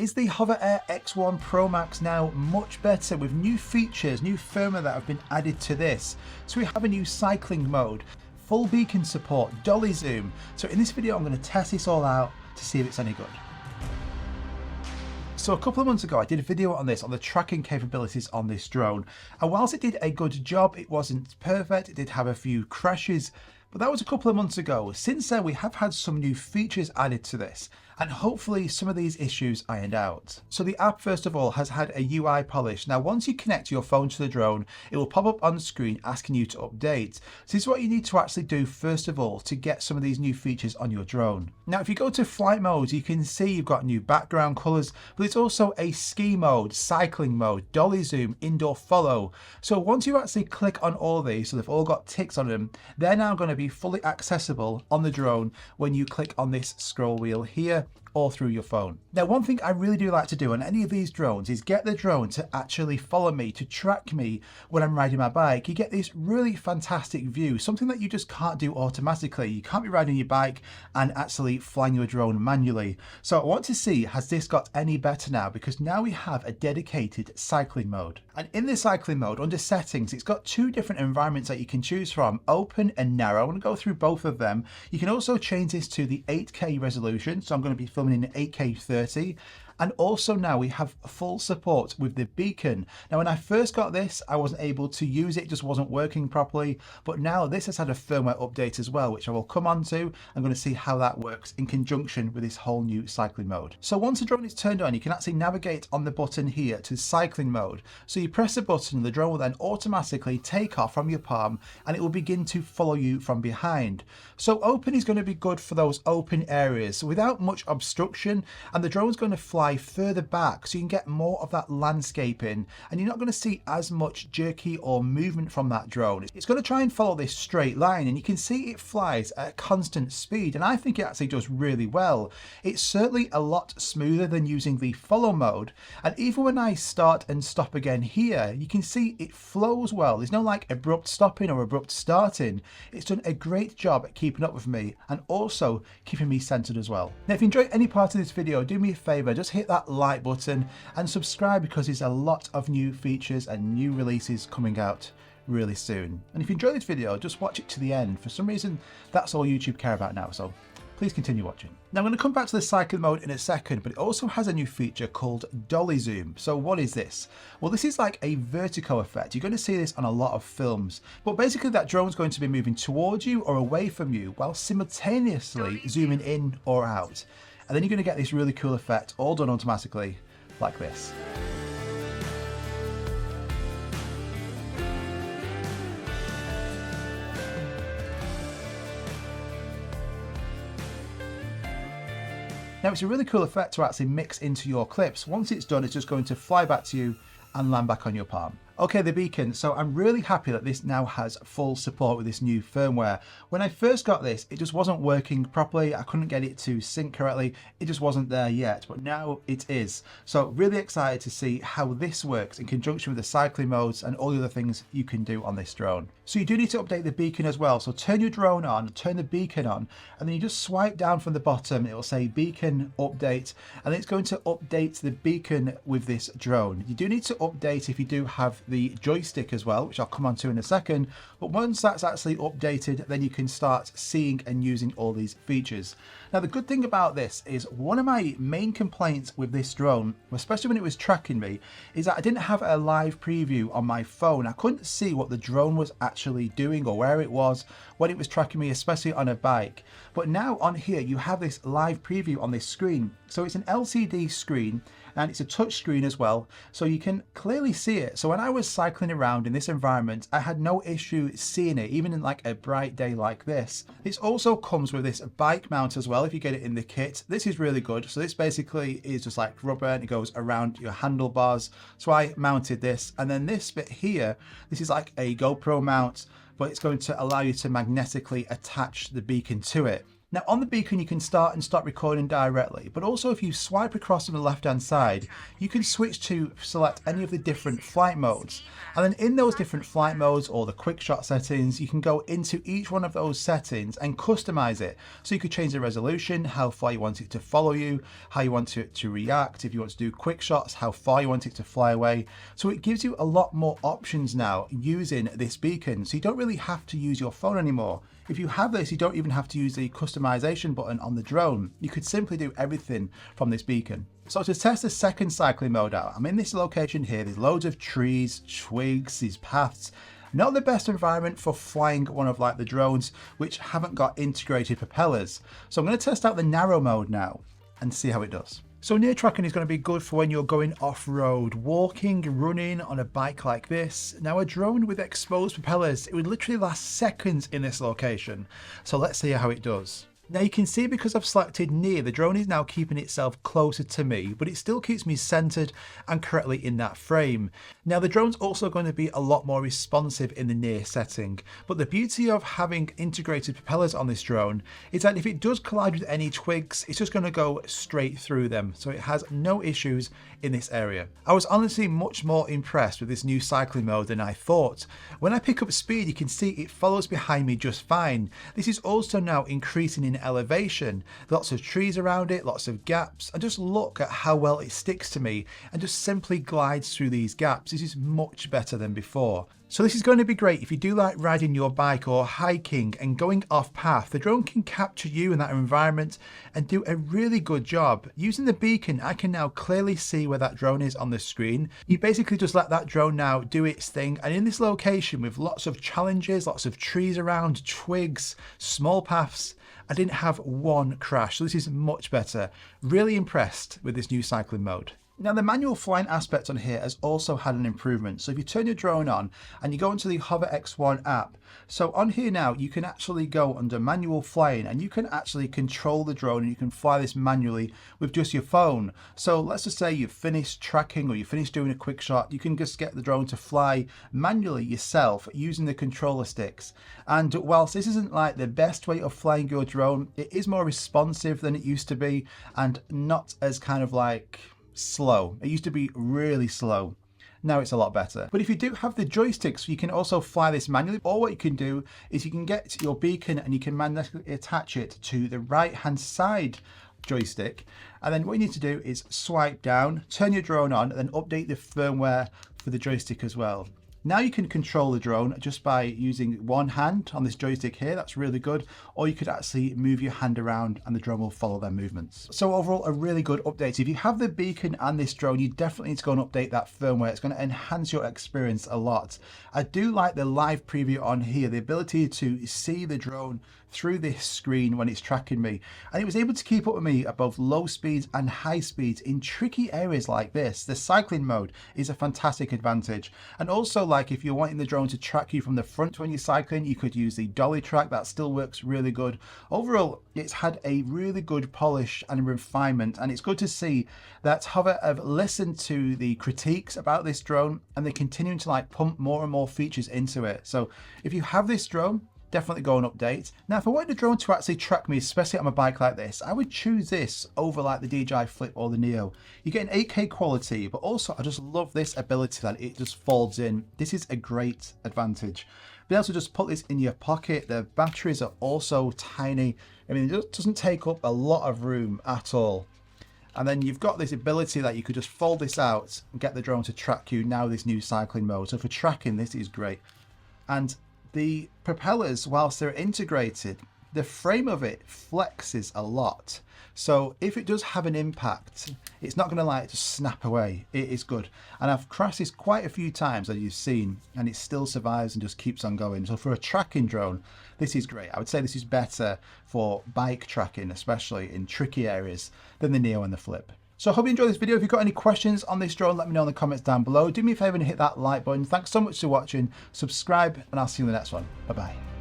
Is the HoverAir X1 Pro Max now much better with new features, new firmware that have been added to this? So we have a new cycling mode, full beacon support, dolly zoom. So in this video I'm going to test this all out to see if it's any good. So a couple of months ago I did a video on this, on the tracking capabilities on this drone, and whilst it did a good job, it wasn't perfect, it did have a few crashes, but that was a couple of months ago. Since then we have had some new features added to this, and hopefully some of these issues ironed out. So the app first of all has had a UI polish. Now once you connect your phone to the drone, it will pop up on the screen asking you to update. So this is what you need to actually do first of all to get some of these new features on your drone. Now if you go to flight mode, you can see you've got new background colours, but it's also a ski mode, cycling mode, dolly zoom, indoor follow. So once you actually click on all these, so they've all got ticks on them, they're now going to be fully accessible on the drone when you click on this scroll wheel here or through your phone. Now one thing I really do like to do on any of these drones is get the drone to actually follow me, to track me when I'm riding my bike. You get this really fantastic view, something that you just can't do automatically. You can't be riding your bike and actually flying your drone manually. So I want to see, has this got any better now? Because now we have a dedicated cycling mode. And in the cycling mode, under settings, it's got two different environments that you can choose from, open and narrow. I'm going to go through both of them. You can also change this to the 8K resolution. So I'm going to be filming in 8K 30. And also now we have full support with the beacon. Now when I first got this, I wasn't able to use it, just wasn't working properly. But now this has had a firmware update as well, which I will come on to. I'm going to see how that works in conjunction with this whole new cycling mode. So once the drone is turned on, you can actually navigate on the button here to cycling mode. So you press the button, the drone will then automatically take off from your palm and it will begin to follow you from behind. So open is going to be good for those open areas, so without much obstruction, and the drone's going to fly further back so you can get more of that landscaping and you're not going to see as much jerky or movement from that drone. It's going to try and follow this straight line, and you can see it flies at a constant speed, and I think it actually does really well. It's certainly a lot smoother than using the follow mode, and even when I start and stop again here, you can see it flows well. There's no like abrupt stopping or abrupt starting. It's done a great job at keeping up with me and also keeping me centered as well. Now if you enjoyed any part of this video, do me a favor, just hit that like button and subscribe, because there's a lot of new features and new releases coming out really soon. And if you enjoyed this video, just watch it to the end. For some reason that's all YouTube care about now, so please continue watching. Now I'm going to come back to the cycling mode in a second, but it also has a new feature called dolly zoom. So what is this? Well, this is like a vertigo effect. You're going to see this on a lot of films, but basically that drone's going to be moving towards you or away from you while simultaneously zooming in or out. And then you're going to get this really cool effect all done automatically like this. Now it's a really cool effect to actually mix into your clips. Once it's done, it's just going to fly back to you and land back on your palm. Okay, the beacon. So I'm really happy that this now has full support with this new firmware. When I first got this, it just wasn't working properly. I couldn't get it to sync correctly. It just wasn't there yet, but now it is. So really excited to see how this works in conjunction with the cycling modes and all the other things you can do on this drone. So you do need to update the beacon as well. So turn your drone on, turn the beacon on, and then you just swipe down from the bottom. It will say beacon update, and it's going to update the beacon with this drone. You do need to update if you do have the joystick as well, which I'll come on to in a second, but once that's actually updated, then you can start seeing and using all these features. Now the good thing about this is one of my main complaints with this drone, especially when it was tracking me, is that I didn't have a live preview on my phone. I couldn't see what the drone was actually doing or where it was when it was tracking me, especially on a bike. But now on here you have this live preview on this screen. So it's an LCD screen and it's a touch screen as well, so you can clearly see it. So when I was cycling around in this environment, I had no issue seeing it, even in like a bright day like this. This also comes with this bike mount as well if you get it in the kit. This is really good. So this basically is just like rubber and it goes around your handlebars. So I mounted this, and then this bit here, this is like a GoPro mount, but it's going to allow you to magnetically attach the beacon to it. Now on the beacon you can start and stop recording directly, but also if you swipe across on the left hand side you can switch to select any of the different flight modes, and then in those different flight modes or the quick shot settings you can go into each one of those settings and customize it. So you could change the resolution, how far you want it to follow you, how you want it to react, if you want to do quick shots, how far you want it to fly away. So it gives you a lot more options now using this beacon, so you don't really have to use your phone anymore. If you have this, you don't even have to use the customization button on the drone. You could simply do everything from this beacon. So to test the second cycling mode out, I'm in this location here. There's loads of trees, twigs, these paths. Not the best environment for flying one of like the drones which haven't got integrated propellers. So I'm going to test out the narrow mode now and see how it does. So near tracking is going to be good for when you're going off-road, walking, running on a bike like this. Now a drone with exposed propellers, it would literally last seconds in this location. So let's see how it does. Now you can see because I've selected near, the drone is now keeping itself closer to me, but it still keeps me centered and correctly in that frame. Now the drone's also going to be a lot more responsive in the near setting, but the beauty of having integrated propellers on this drone is that if it does collide with any twigs, it's just going to go straight through them. So it has no issues in this area. I was honestly much more impressed with this new cycling mode than I thought. When I pick up speed, you can see it follows behind me just fine. This is also now increasing in elevation, lots of trees around it, lots of gaps, and just look at how well it sticks to me and just simply glides through these gaps. This is much better than before. So this is going to be great if you do like riding your bike or hiking and going off path. The drone can capture you in that environment and do a really good job. Using the beacon, I can now clearly see where that drone is on the screen. You basically just let that drone now do its thing, and in this location with lots of challenges, lots of trees around, twigs, small paths, I didn't have one crash. So this is much better. Really impressed with this new cycling mode. Now the manual flying aspect on here has also had an improvement. So if you turn your drone on and you go into the HoverAir X1 app, so on here now you can actually go under manual flying and you can actually control the drone and you can fly this manually with just your phone. So let's just say you've finished tracking or you finished doing a quick shot, you can just get the drone to fly manually yourself using the controller sticks. And whilst this isn't like the best way of flying your drone, it is more responsive than it used to be and not as kind of like slow. It used to be really slow. Now it's a lot better. But if you do have the joysticks, you can also fly this manually. Or what you can do is you can get your beacon and you can manually attach it to the right hand side joystick. And then what you need to do is swipe down, turn your drone on, and then update the firmware for the joystick as well. Now you can control the drone just by using one hand on this joystick here. That's really good. Or you could actually move your hand around and the drone will follow their movements. So overall, a really good update. If you have the beacon and this drone, you definitely need to go and update that firmware. It's going to enhance your experience a lot. I do like the live preview on here, the ability to see the drone through this screen when it's tracking me, and it was able to keep up with me at both low speeds and high speeds in tricky areas like this. The cycling mode is a fantastic advantage, and also like if you're wanting the drone to track you from the front when you're cycling, you could use the Dolly track. That still works really good. Overall, it's had a really good polish and refinement, and it's good to see that Hover have listened to the critiques about this drone and they're continuing to like pump more and more features into it. So if you have this drone, definitely go and update. Now, if I wanted a drone to actually track me, especially on a bike like this, I would choose this over like the DJI Flip or the Neo. You get an 8K quality, but also I just love this ability that it just folds in. This is a great advantage. Be able to just put this in your pocket. The batteries are also tiny. I mean, it doesn't take up a lot of room at all. And then you've got this ability that you could just fold this out and get the drone to track you now, this new cycling mode. So for tracking, this is great. And the propellers, whilst they're integrated, the frame of it flexes a lot. So if it does have an impact, it's not going to like just snap away. It is good. And I've crashed this quite a few times, as you've seen, and it still survives and just keeps on going. So for a tracking drone, this is great. I would say this is better for bike tracking, especially in tricky areas, than the Neo and the Flip. So I hope you enjoyed this video. If you've got any questions on this drone, let me know in the comments down below. Do me a favor and hit that like button. Thanks so much for watching. Subscribe, and I'll see you in the next one. Bye-bye.